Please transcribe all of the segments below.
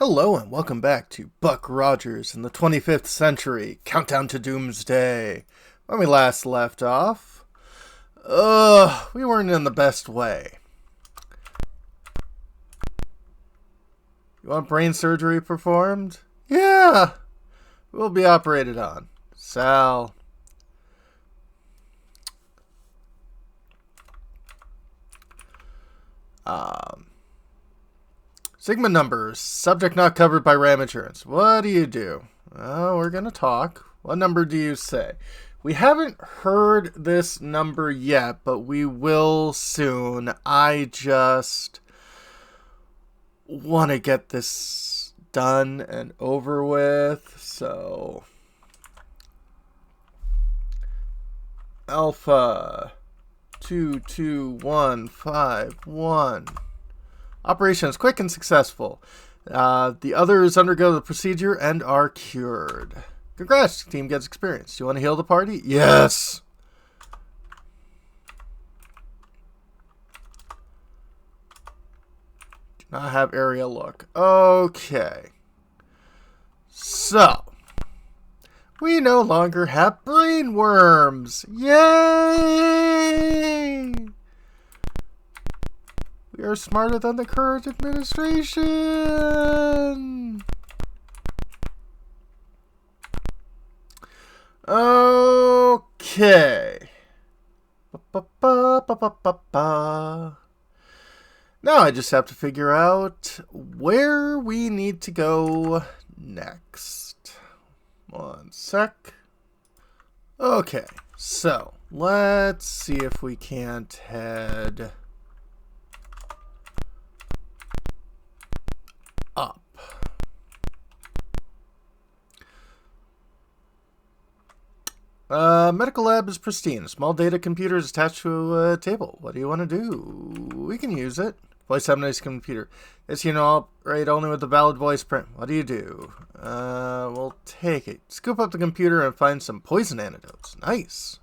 Hello and welcome back to Buck Rogers in the 25th Century, Countdown to Doomsday. When we last left off, we weren't in the best way. You want brain surgery performed? Yeah! We'll be operated on. Sal. Sigma numbers. Subject not covered by RAM insurance. What do? Oh, we're going to talk. What number do you say? We haven't heard this number yet, but we will soon. I just want to get this done and over with. So, Alpha 22151. Operation is quick and successful. The others undergo the procedure and are cured. Congrats, team gets experience. You want to heal the party? Yes! Do not have area look. Okay. So, we no longer have brain worms. Yay! We are smarter than the current administration. Okay. Now I just have to figure out where we need to go next. One sec. Okay, so let's see if we can't head up. Medical lab is pristine. A small data computer is attached to a table. What do you want to do? We can use it. Voice nice computer. Yes, you know, operate only with the valid voice print. What do? We'll take it. Scoop up the computer and find some poison antidotes. Nice.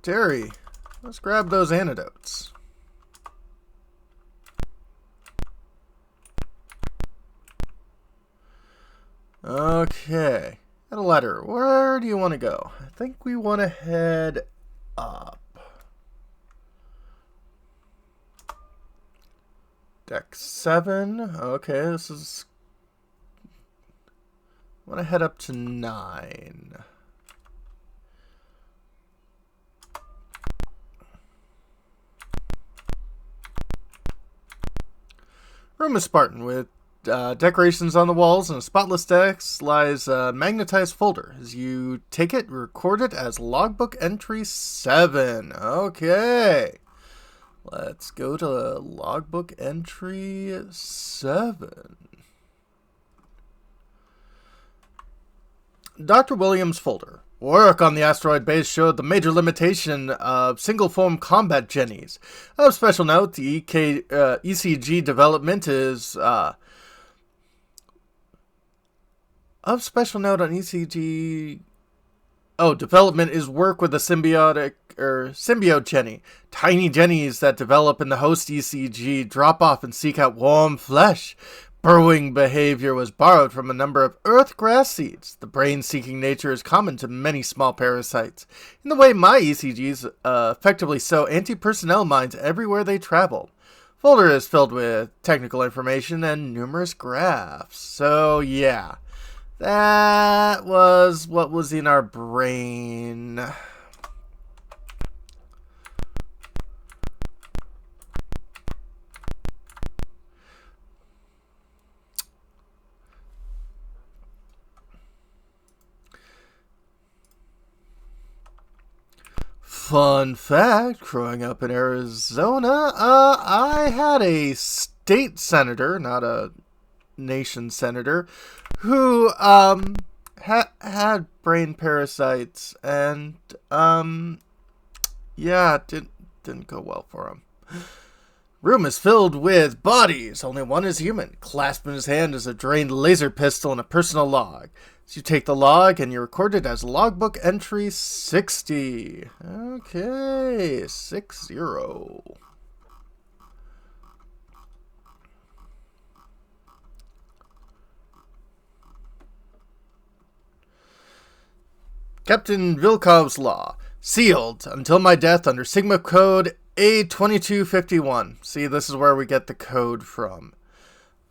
Terry, let's grab those antidotes. Okay. Got a letter. Where do you want to go? I think we want to head up. Deck 7. Okay, this is... I want to head up to 9. Room is Spartan with decorations on the walls, and a spotless desk lies a magnetized folder. As you take it, record it as logbook entry 7. Okay. Let's go to logbook entry 7. Dr. Williams' folder. Work on the asteroid base showed the major limitation of single-form combat jennies. Of special note, the ECG development is... Of special note on ECG... development is work with a symbiote jenny. Tiny jennies that develop in the host ECG drop off and seek out warm flesh. Burrowing behavior was borrowed from a number of earth grass seeds. The brain-seeking nature is common to many small parasites. In the way my ECGs effectively sow anti-personnel mines everywhere they travel. Folder is filled with technical information and numerous graphs. So, yeah. That was what was in our brain. Fun fact, growing up in Arizona, I had a state senator, not a nation senator, who had brain parasites, and yeah, it didn't go well for him. Room is filled with bodies. Only one is human. Clasped in his hand is a drained laser pistol and a personal log. So you take the log and you record it as logbook entry 60. Okay, 60. Captain Vilkov's Law. Sealed until my death under Sigma Code A2251. See, this is where we get the code from.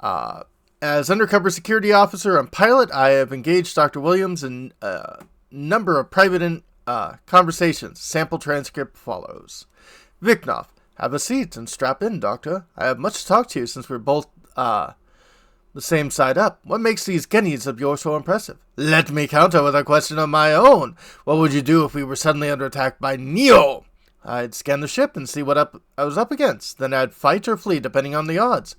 As undercover security officer and pilot, I have engaged Dr. Williams in a number of private conversations. Sample transcript follows. Viknov, have a seat and strap in, Doctor. I have much to talk to you since we're both the same side up. What makes these guineas of yours so impressive? Let me counter with a question of my own. What would you do if we were suddenly under attack by Neo? I'd scan the ship and see what I was up against. Then I'd fight or flee, depending on the odds.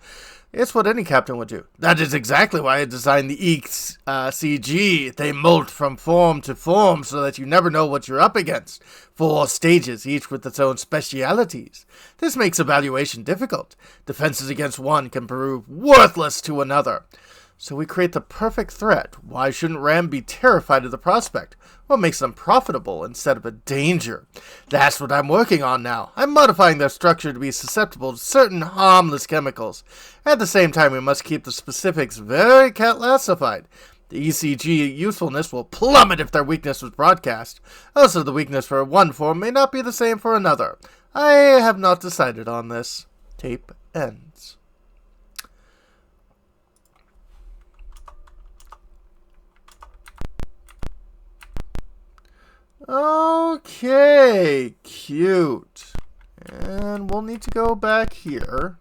It's what any captain would do. That is exactly why I designed the ECG. They molt from form to form so that you never know what you're up against. 4 stages, each with its own specialities. This makes evaluation difficult. Defenses against one can prove worthless to another. So we create the perfect threat. Why shouldn't Ram be terrified of the prospect? What makes them profitable instead of a danger? That's what I'm working on now. I'm modifying their structure to be susceptible to certain harmless chemicals. At the same time, we must keep the specifics very classified. The ECG usefulness will plummet if their weakness was broadcast. Also, the weakness for one form may not be the same for another. I have not decided on this. Tape ends. Okay, cute. And we'll need to go back here.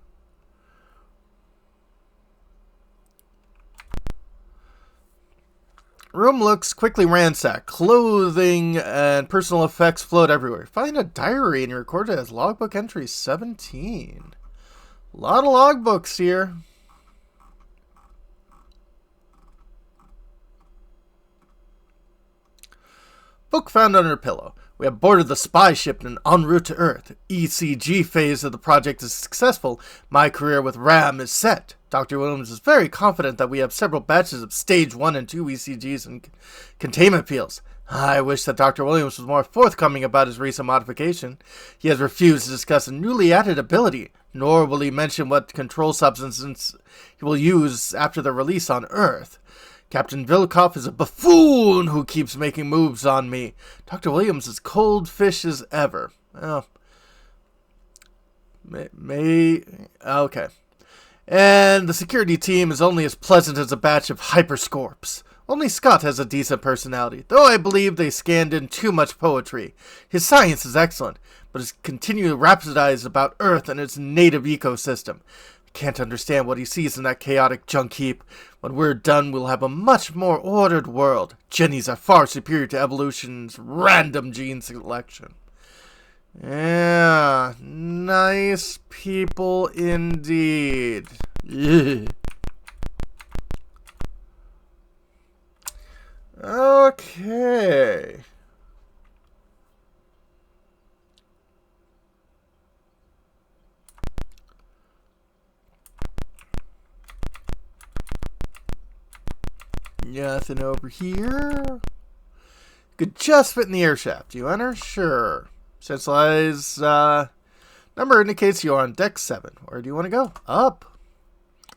Room looks quickly ransacked. Clothing and personal effects float everywhere. Find a diary and record it as logbook entry 17. A lot of logbooks here. Book found under a pillow. We have boarded the spy ship and en route to Earth. ECG phase of the project is successful. My career with RAM is set. Dr. Williams is very confident that we have several batches of Stage 1 and 2 ECGs and containment fields. I wish that Dr. Williams was more forthcoming about his recent modification. He has refused to discuss a newly added ability, nor will he mention what control substances he will use after the release on Earth. Captain Vilkov is a buffoon who keeps making moves on me. Dr. Williams is cold fish as ever. Oh. Okay. And the security team is only as pleasant as a batch of hyperscorps. Only Scott has a decent personality, though I believe they scanned in too much poetry. His science is excellent, but his continued rhapsodize about Earth and its native ecosystem. Can't understand what he sees in that chaotic junk heap. When we're done, we'll have a much more ordered world. Jennies are far superior to evolution's random gene selection. Yeah, nice people indeed. Yeah. Okay. Nothing over here. Could just fit in the air shaft. Do you enter? Sure. Centralize number indicates you're on deck 7. Where do you want to go? Up.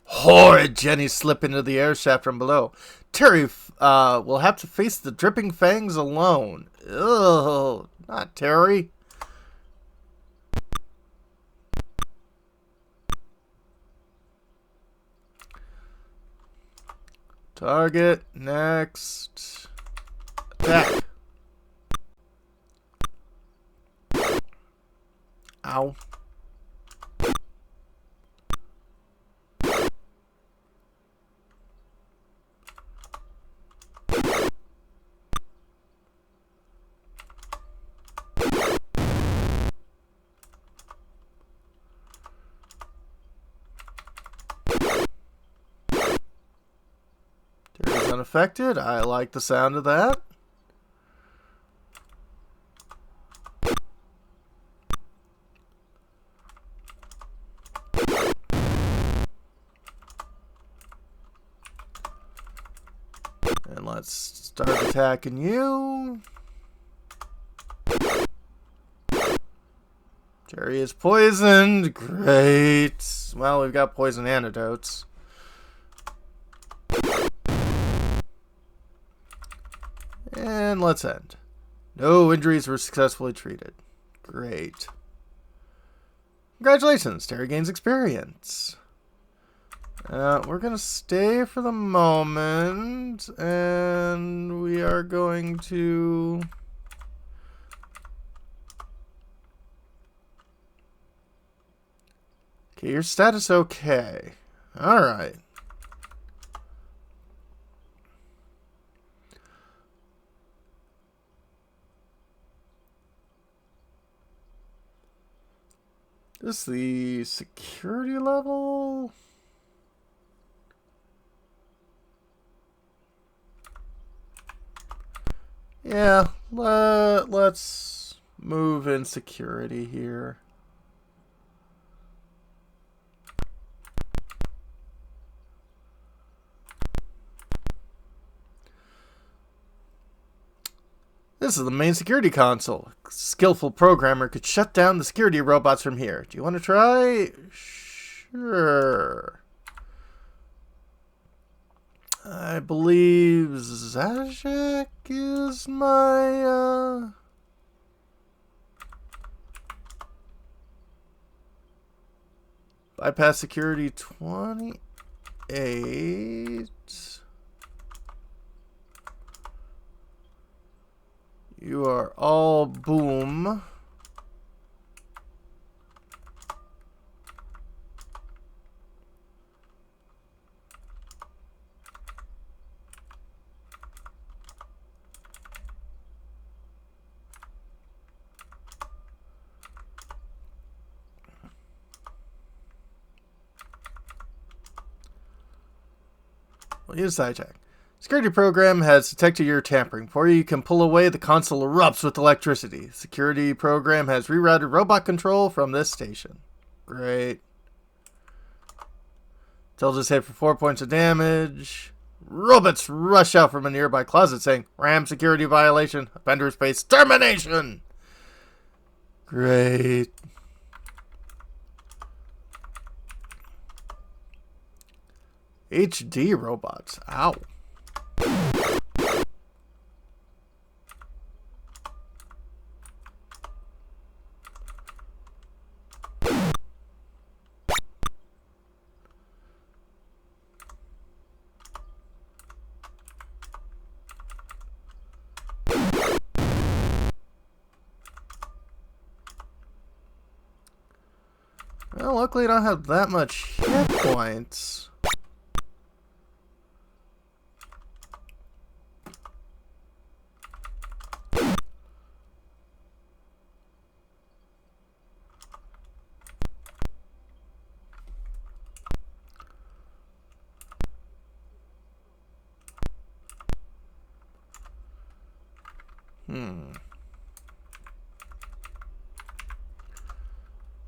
Horrid Jenny slip into the air shaft from below. Terry will have to face the dripping fangs alone. Ugh, not Terry. Target, next. Attack. Ow. Terry's unaffected. I like the sound of that. And let's start attacking you. Terry is poisoned. Great. Well, we've got poison antidotes. And let's end. No injuries were successfully treated. Great. Congratulations, Terra gains experience. We're going to stay for the moment, and we are going to... Okay, your status okay. Alright. This is the security level? Yeah, let's move in security here. This is the main security console. A skillful programmer could shut down the security robots from here. Do you want to try? Sure. I believe Zajac is my, bypass security 28. You are all boom. Well, here's Zajac. Security program has detected your tampering. Before you can pull away, the console erupts with electricity. Security program has rerouted robot control from this station. Great. Tilda's hit for 4 points of damage. Robots rush out from a nearby closet saying, RAM security violation, offender space termination. Great. HD robots. Ow. Well, luckily I don't have that much hit points.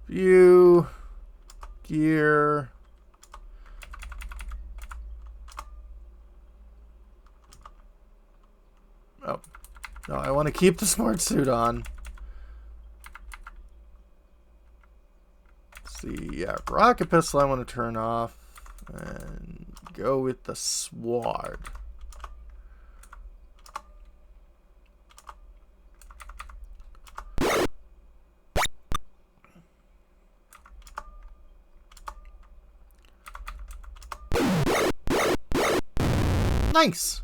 View, gear. Oh, no, I want to keep the smart suit on. Let's see, yeah, rocket pistol I want to turn off and go with the sword. Nice.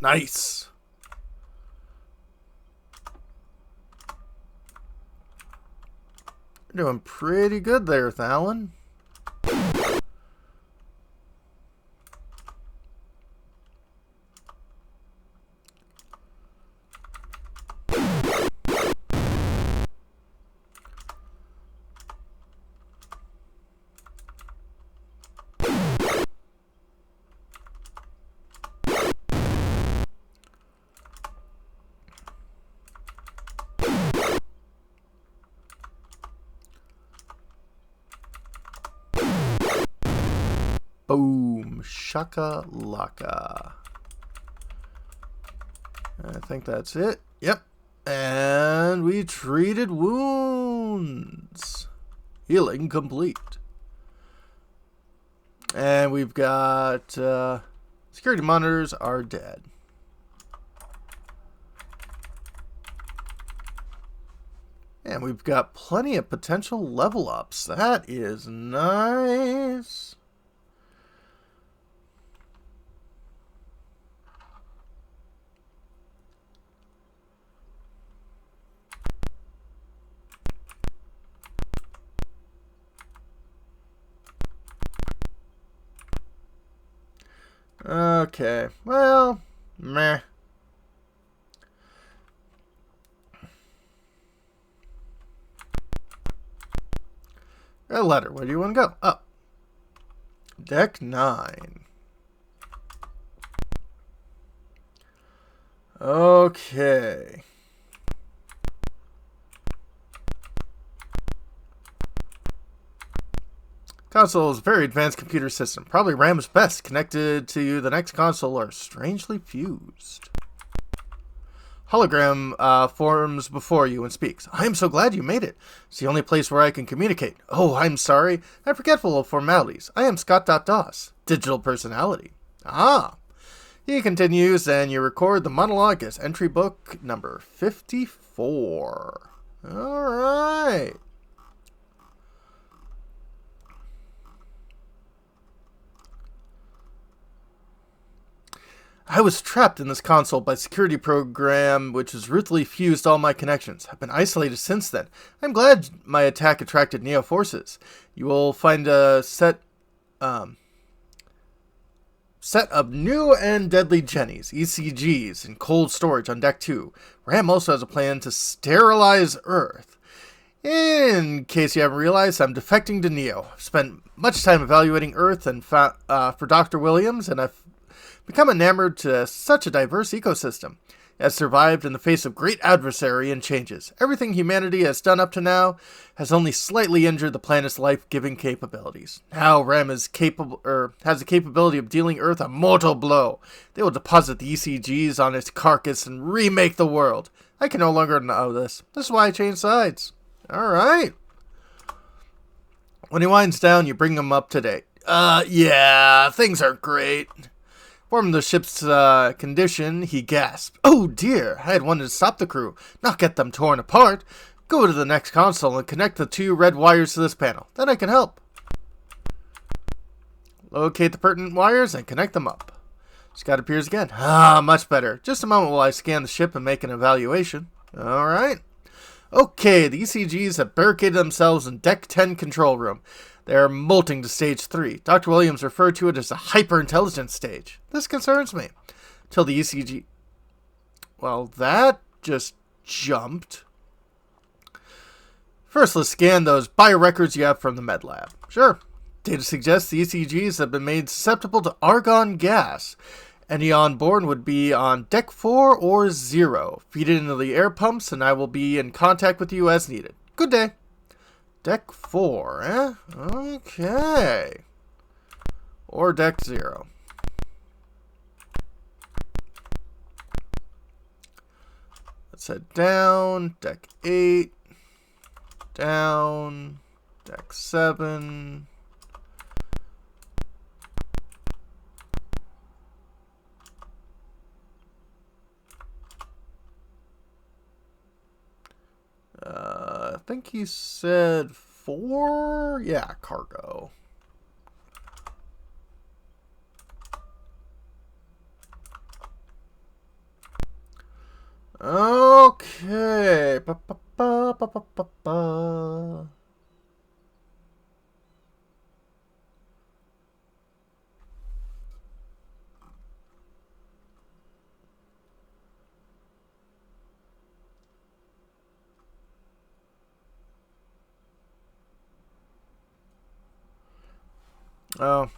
Nice. You're doing pretty good there, Thalen. Boom. Shaka laka. I think that's it. Yep. And we treated wounds. Healing complete. And we've got security monitors are dead. And we've got plenty of potential level ups. That is nice. Okay, well, meh. A letter. Where do you want to go? Up. Deck 9. Okay. Console is a very advanced computer system. Probably RAM's best. Connected to the next console are strangely fused. Hologram forms before you and speaks. I am so glad you made it. It's the only place where I can communicate. Oh, I'm sorry. I'm forgetful of formalities. I am Scott.Doss, digital personality. Ah. He continues, and you record the monologue as entry book number 54. All right. I was trapped in this console by security program which has ruthlessly fused all my connections. I've been isolated since then. I'm glad my attack attracted Neo forces. You will find a set of new and deadly Jennies, ECGs, in cold storage on Deck 2. RAM also has a plan to sterilize Earth. In case you haven't realized, I'm defecting to Neo. I've spent much time evaluating Earth and for Dr. Williams, and I've become enamored to such a diverse ecosystem. It has survived in the face of great adversary and changes. Everything humanity has done up to now has only slightly injured the planet's life-giving capabilities. Now RAM is has the capability of dealing Earth a mortal blow. They will deposit the ECGs on its carcass and remake the world. I can no longer know this. This is why I changed sides. Alright. When he winds down, you bring him up to date. Yeah, things aren't great. From the ship's condition, he gasped. Oh dear, I had wanted to stop the crew, not get them torn apart. Go to the next console and connect the 2 red wires to this panel. Then I can help. Locate the pertinent wires and connect them up. Scott appears again. Ah, much better. Just a moment while I scan the ship and make an evaluation. Alright. Okay, the ECGs have barricaded themselves in Deck 10 control room. They are molting to stage 3. Dr. Williams referred to it as a hyper-intelligence stage. This concerns me. Till the ECG... Well, that just jumped. First, let's scan those biorecords you have from the med lab. Sure. Data suggests the ECGs have been made susceptible to argon gas. Any on board would be on Deck 4 or 0. Feed it into the air pumps and I will be in contact with you as needed. Good day. Deck 4, eh? Okay. Or Deck 0. Let's head down. Deck 8. Down. Deck 7. I think he said 4? Yeah, cargo. Okay. Ba, ba, ba, ba, ba, ba, ba. Oh.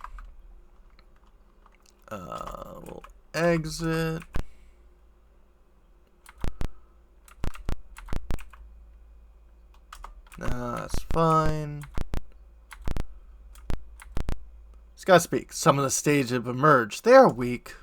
We'll exit. That's fine. Scott speaks. Some of the stage have emerged. They are weak.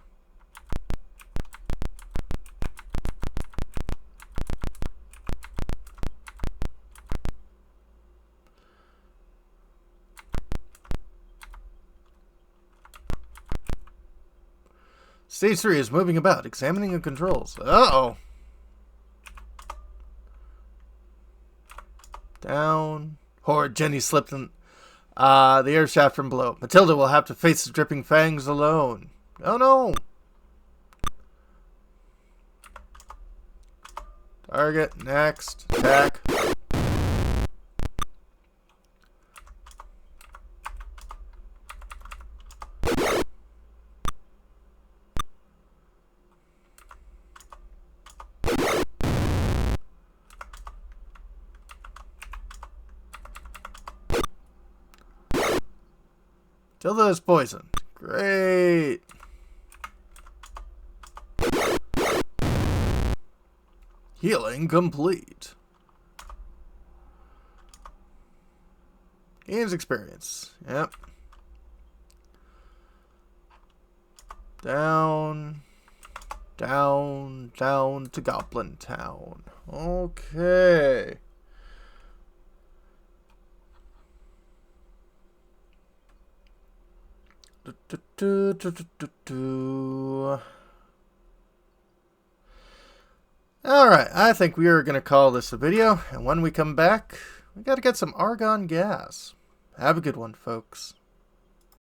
Stage 3 is moving about, examining the controls. Uh-oh. Down. Horrid, Jenny slipped in the air shaft from below. Matilda will have to face the dripping fangs alone. Oh no! Target, next, attack. Matilda is poisoned. Great. Healing complete. Gains experience. Yep. Down. Down. Down to Goblin Town. Okay. Alright, I think we are going to call this a video, and when we come back, we got to get some argon gas. Have a good one, folks.